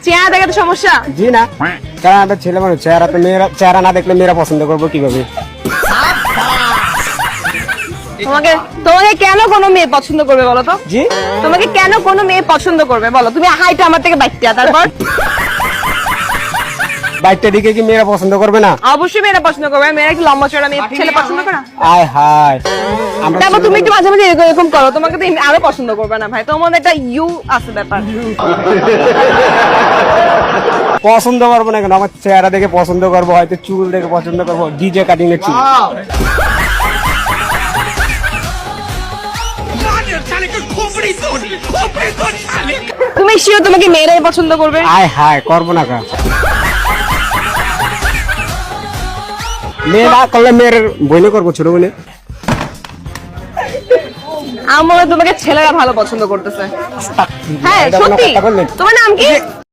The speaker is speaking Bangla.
চেহারা দেখে তো সমস্যা? জি না, কারণ আমরা ছেলে মানুষ, চেহারা না দেখলে মেয়েরা পছন্দ করবো কিভাবে? তোমাকে তোমাকে কেন কোনো মেয়ে পছন্দ করবে বলো তো? জি, তোমাকে কেন কোনো মেয়ে পছন্দ করবে বলো? তুমি হাইট আমার থেকে বাইকটা, তারপর বাইকটা দিকে কি মেয়েরা পছন্দ করবে না? অবশ্যই মেয়েরা পছন্দ করবে। মেয়েরা কি লম্বা চড়া মেয়ে ছেলে পছন্দ করে না? আয় হায়, আমরা তারপর তুমি একটু মাঝে মাঝে এরকম করো, তোমাকে তো আরো পছন্দ করবে না ভাই। তোমার একটা ইউ আছে ব্যাপার। পছন্দ করবো না কেন, আমার চেহারা দেখে পছন্দ করবো, হয়তো চুল দেখে পছন্দ করবো, ডিজে কাটিং এর চুল। তুমি শিওর তোমাকে মেয়েরাই পছন্দ করবে? আয় হায়, করবো না কা? মেয়ে না করলে মেয়ের বইনে করবো, ছোট বইনে। আমার তোমাকে ছেলেরা ভালো পছন্দ করতেছে। হ্যাঁ এটা কোনো সত্যি। কথা বললেন? তোমার নাম কি?